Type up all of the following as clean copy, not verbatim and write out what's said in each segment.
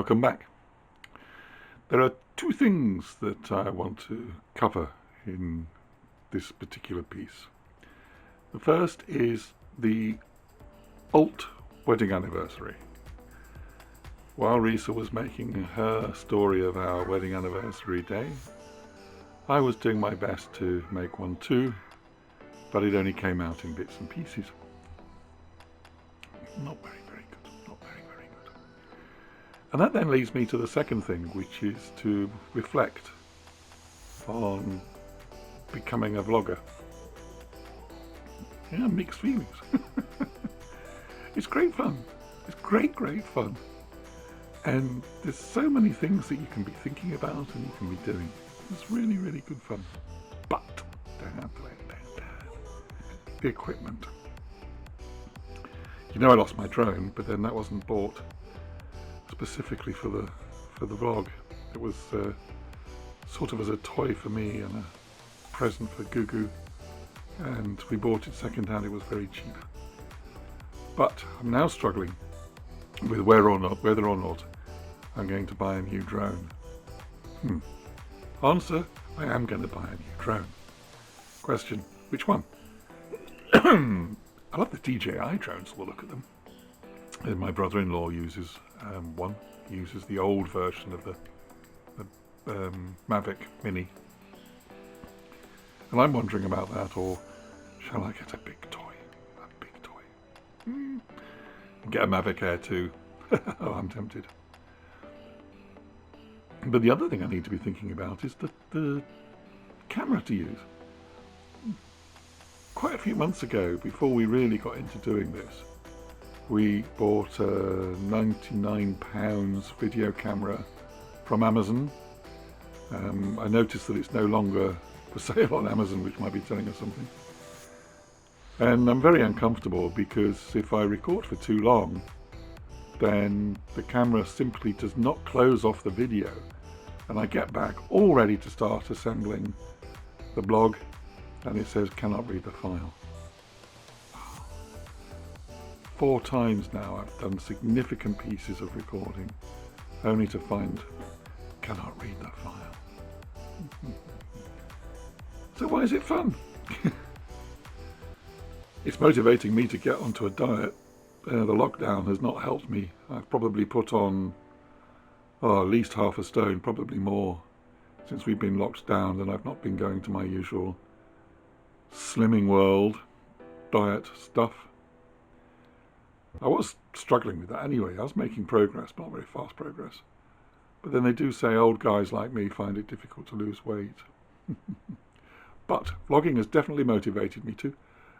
Welcome back. There are two things that I want to cover in this particular piece. The first is the alt wedding anniversary. While Risa was making her story of our wedding anniversary day, I was doing my best to make one too, but it only came out in bits and pieces. Not very good, not very good. And that then leads me to the second thing, which is to reflect on becoming a vlogger. Yeah, mixed feelings. It's great fun. It's great fun. And there's so many things that you can be thinking about and you can be doing. It's really good fun. But the equipment. You know, I lost my drone, but then that wasn't bought specifically for the vlog. It was sort of as a toy for me and a present for Gugu, and we bought it second hand. It was very cheap. But I'm now struggling with whether or not I'm going to buy a new drone. Answer: I am going to buy a new drone. Question: which one? I love the DJI drones. We'll look at them. And my brother-in-law uses one. He uses the old version of the Mavic Mini. And I'm wondering about that, or shall I get a big toy? Get a Mavic Air too. Oh, I'm tempted. But the other thing I need to be thinking about is the camera to use. Quite a few months ago, before we really got into doing this, we bought a £99 video camera from Amazon. I noticed that it's no longer for sale on Amazon, which might be telling us something. And I'm very uncomfortable because if I record for too long, then the camera simply does not close off the video, and I get back all ready to start assembling the blog, and it says cannot read the file. 4 times now I've done significant pieces of recording only to find cannot read the file. So why is it fun? It's motivating me to get onto a diet. The lockdown has not helped me. I've probably put on at least half a stone, probably more, since we've been locked down, and I've not been going to my usual Slimming World diet stuff. I was struggling with that anyway. I was making progress, not very fast progress. But then they do say old guys like me find it difficult to lose weight. But vlogging has definitely motivated me to.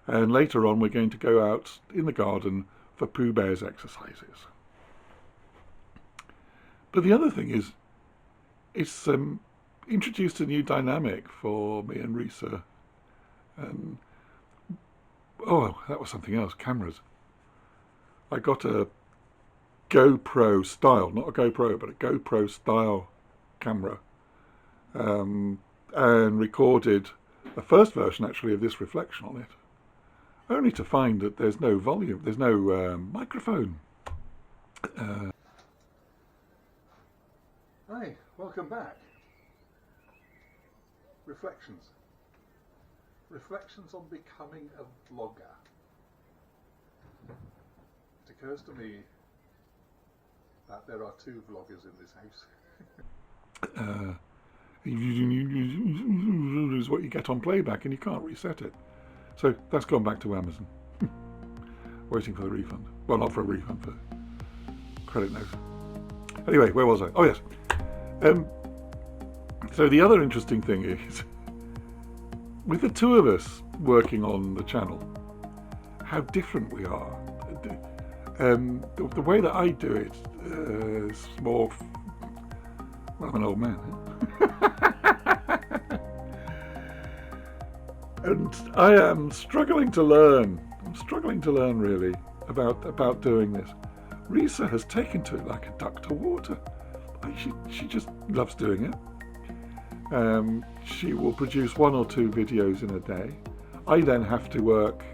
And later on we're going to go out in the garden for Pooh Bear's exercises. But the other thing is, it's introduced a new dynamic for me and Risa. And oh, that was something else, cameras. I got a GoPro style, not a GoPro, but a GoPro style camera, and recorded the first version actually of this reflection on it, only to find that there's no volume, there's no microphone. Hi, welcome back. Reflections on becoming a vlogger. It occurs to me that there are 2 vloggers in this house. Is what you get on playback and you can't reset it. So that's gone back to Amazon. Waiting for the refund. Well, not for a refund, for credit note. Anyway, where was I? Oh yes. So the other interesting thing is, with the 2 of us working on the channel, how different we are. The way that I do it is more, well, I'm an old man. And I am struggling to learn. I'm struggling to learn really about doing this. Risa has taken to it like a duck to water. She just loves doing it. She will produce 1 or 2 videos in a day. I then have to work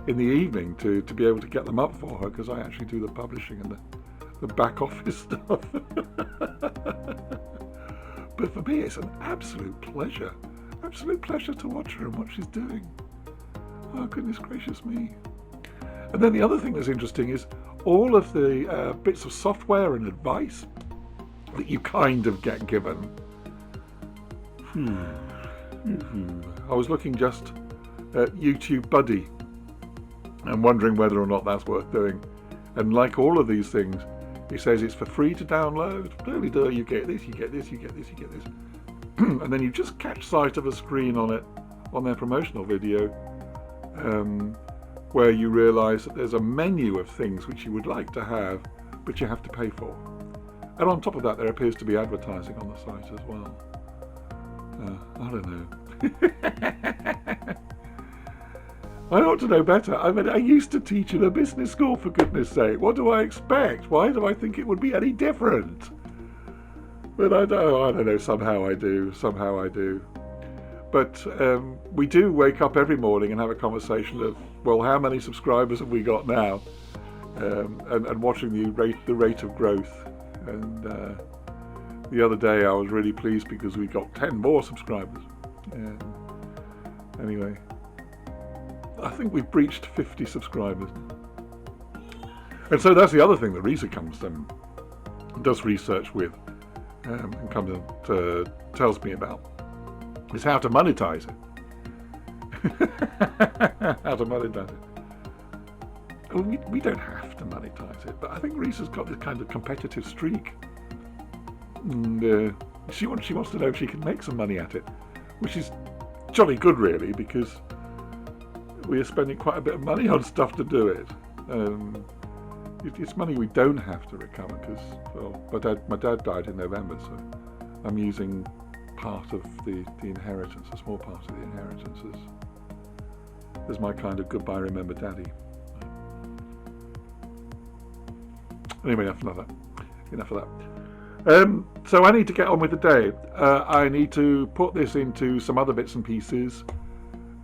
in the evening to be able to get them up for her, because I actually do the publishing and the back office stuff. But for me, it's an absolute pleasure to watch her and what she's doing. Oh, goodness gracious me. And then the other thing that's interesting is all of the bits of software and advice that you kind of get given. I was looking just at YouTube Buddy and wondering whether or not that's worth doing. And like all of these things, it says it's for free to download. You get this, you get this, you get this, you get this. And then you just catch sight of a screen on it, on their promotional video, where you realise that there's a menu of things which you would like to have, but you have to pay for. And on top of that, there appears to be advertising on the site as well. I don't know. I ought to know better. I mean, I used to teach in a business school, for goodness sake. What do I expect? Why do I think it would be any different? But I don't know, somehow I do. But we do wake up every morning and have a conversation of, well, how many subscribers have we got now? And watching the rate of growth. And the other day I was really pleased because we got 10 more subscribers. Anyway, I think we've breached 50 subscribers. And so that's the other thing that Risa comes and does research with and comes and tells me about, is how to monetize it. How to monetize it. Well, we don't have to monetize it, but I think Risa's got this kind of competitive streak. And she wants to know if she can make some money at it, which is jolly good, really, because we are spending quite a bit of money on stuff to do it. It's money we don't have to recover because, well, my dad died in November, so I'm using part of the inheritance, a small part of the inheritance, as my kind of goodbye, remember daddy. Anyway, enough of that. So I need to get on with the day. I need to put this into some other bits and pieces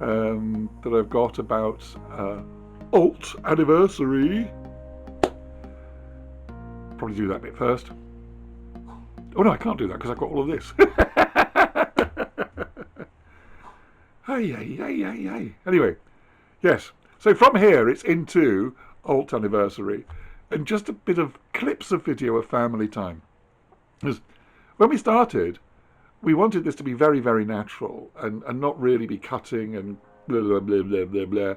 that I've got about alt anniversary. Probably do that bit first. Oh no, I can't do that because I've got all of this. Hey. Anyway, yes. So from here, it's into alt anniversary and just a bit of clips of video of family time. Because when we started, we wanted this to be very, very natural and not really be cutting and blah, blah, blah, blah, blah, blah,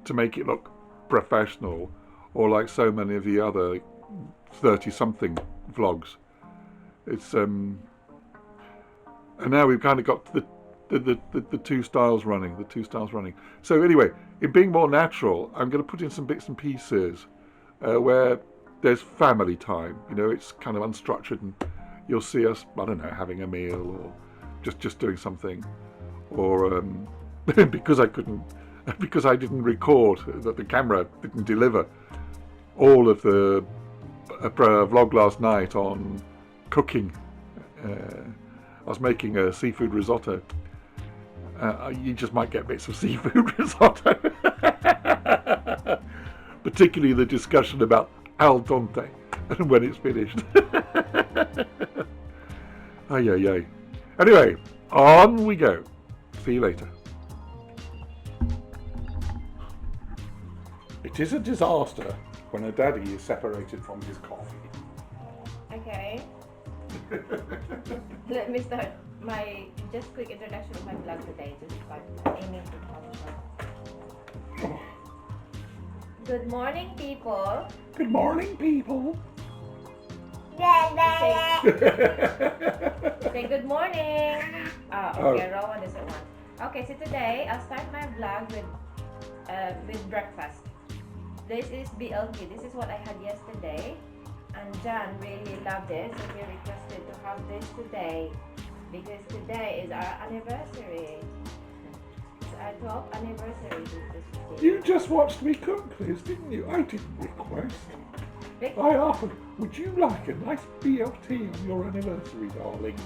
to make it look professional or like so many of the other 30-something vlogs. It's and now we've kind of got the two styles running. So anyway, in being more natural, I'm going to put in some bits and pieces where there's family time. You know, it's kind of unstructured, and you'll see us, I don't know, having a meal or just doing something, or because I didn't record, that the camera didn't deliver all of the vlog last night on cooking. I was making a seafood risotto. You just might get bits of seafood risotto, particularly the discussion about al dente and when it's finished. Ay. Anyway, on we go. See you later. It is a disaster when a daddy is separated from his coffee. Okay. Let me start my just quick introduction of my vlog today. Just by aiming to talk about. Good morning, people. Good morning, people. Say good morning. Okay, Rowan doesn't want. Okay, so today I'll start my vlog with breakfast. This is BLT. This is what I had yesterday, and John really loved it, so he requested to have this today because today is our anniversary. It's our 12th anniversary. You just watched me cook this, didn't you? I didn't request. I offered, would you like a nice BLT on your anniversary, darling?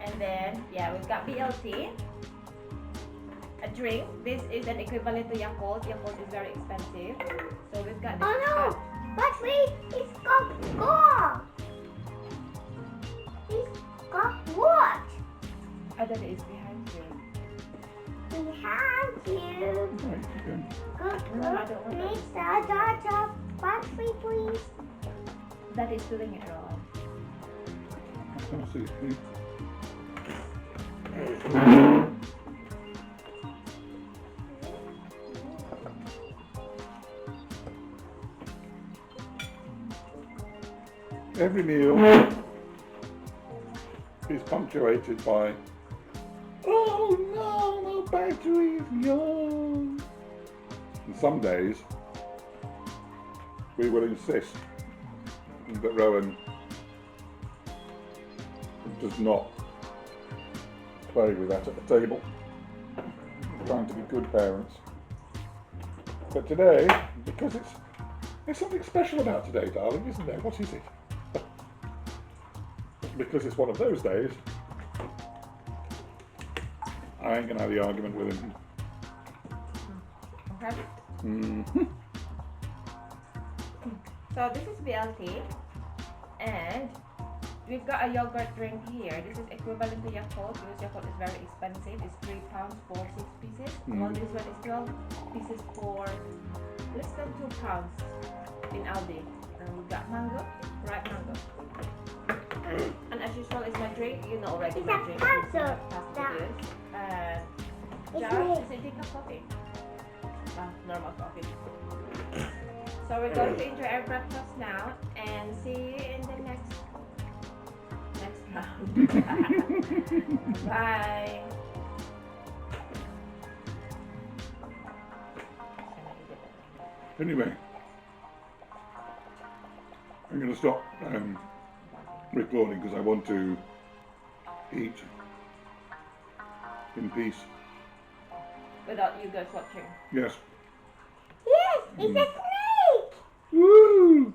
And then, yeah, we've got BLT. A drink. This is an equivalent to Yakult. Yakult is very expensive. So we've got this. But it's got gold. It's got what? Oh, that is behind you. Behind you. Right, okay. Good, No, I don't want please, that. battery, please. That is doing it wrong. I can't see it. Every meal is punctuated by, oh no, my battery is young. And some days we will insist that Rowan does not play with that at the table. We're trying to be good parents. But today, because there's something special about today, darling, isn't there? What is it? Because it's one of those days, I ain't gonna have the argument with him. Okay. Mm-hmm. So this is BLT, and we've got a yogurt drink here. This is equivalent to Yakult because Yakult is very expensive. It's £3 for 6 pieces. While this one is 12 pieces for less than £2 in Aldi. And we've got mango, ripe mango. And as usual, it's my drink. You know already It's my a drink. puzzle. Passages. And It's Josh, me. is it decaf coffee? Normal coffee. So we're going to enjoy our breakfast now and see you in the next round. Bye. Anyway, I'm gonna stop recording because I want to eat in peace. Without you guys watching. Yes. Yes, it's a snake. Woo!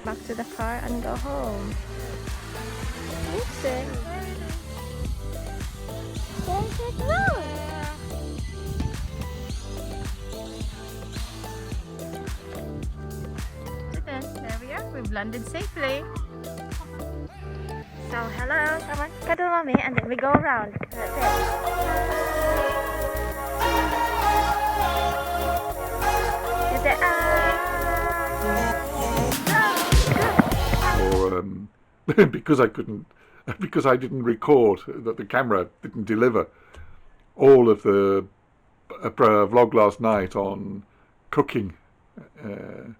Back to the car and go home. Oopsie. There's a road. There we are. We've landed safely. So hello, come on, cuddle mommy, and then we go around. That's it. Is it Or because I didn't record, that the camera didn't deliver all of the vlog last night on cooking. I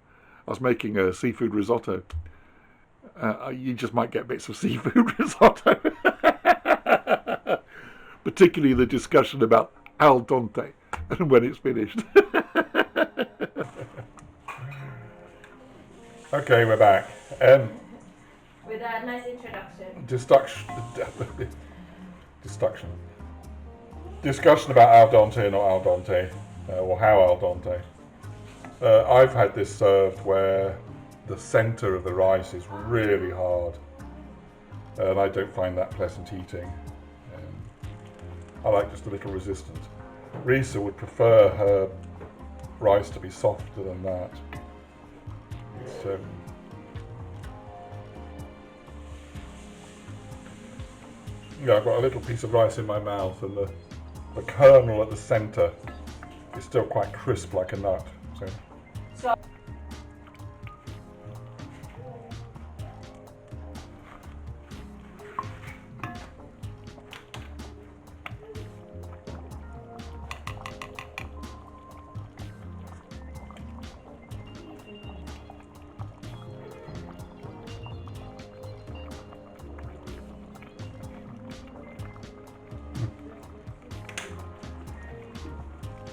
was making a seafood risotto. You just might get bits of seafood risotto. Particularly the discussion about al dente and when it's finished. Okay, we're back. with a nice introduction. Discussion about al dente, not al dente, or how al dente. I've had this served where the centre of the rice is really hard, and I don't find that pleasant eating. I like just a little resistant. Risa would prefer her rice to be softer than that. Yeah, I've got a little piece of rice in my mouth, and the kernel at the centre is still quite crisp like a nut. So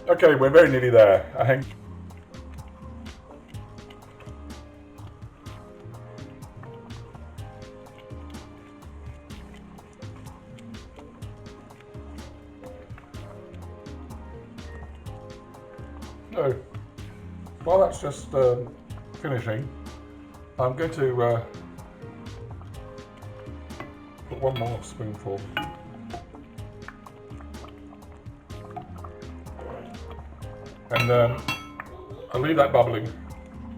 Okay, we're very nearly there. I think So, while that's just finishing, I'm going to put one more spoonful. And I'll leave that bubbling.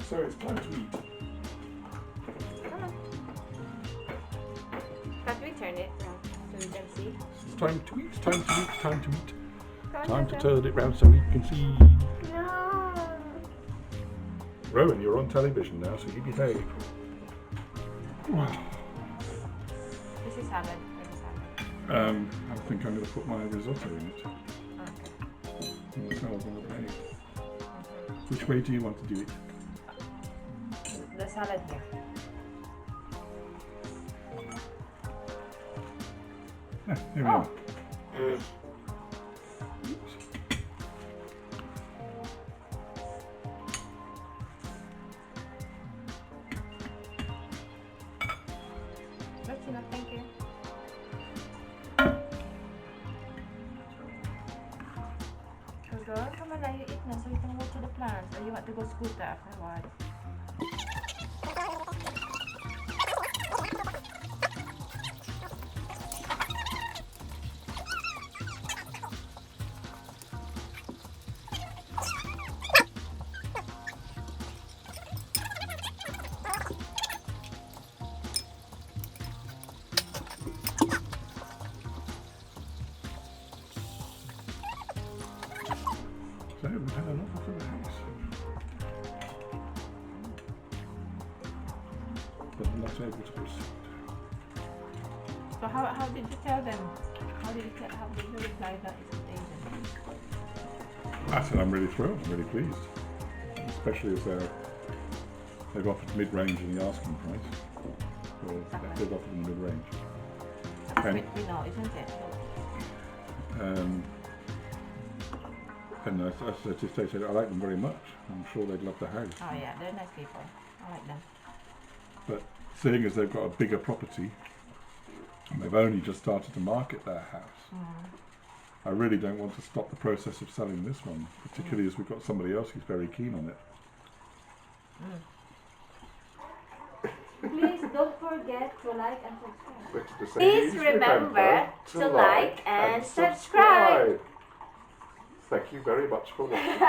So it's time to eat. Can't we turn it so we can see? It's time to eat, time to eat, time to eat. Come Time to on, turn it round so we can see. No. Rowan, you're on television now, so you behave. This is salad. This is salad. I think I'm going to put my risotto in it. Okay. And the salad's on the plate. Which way do you want to do it? The salad here. Yeah, here we Oh. are. That's enough, thank you. So girl, come on now, you eat now so you can go to the plants. Or you want to go scooter afterward. So we've had a lot of the house. But I'm not able to proceed. So how did you tell them? How did you reply that it's Asian? I said I'm really thrilled, I'm really pleased. Especially as they've offered mid-range in the asking price. Well, they've offered in mid-range. That's And- sweet, we know, isn't it? And as they said, I like them very much. I'm sure they'd love the house. Oh yeah, they're nice people. I like them. But seeing as they've got a bigger property, and they've only just started to market their house, I really don't want to stop the process of selling this one, particularly as we've got somebody else who's very keen on it. Please don't forget to like and subscribe. Please remember to like and subscribe. Thank you very much for watching.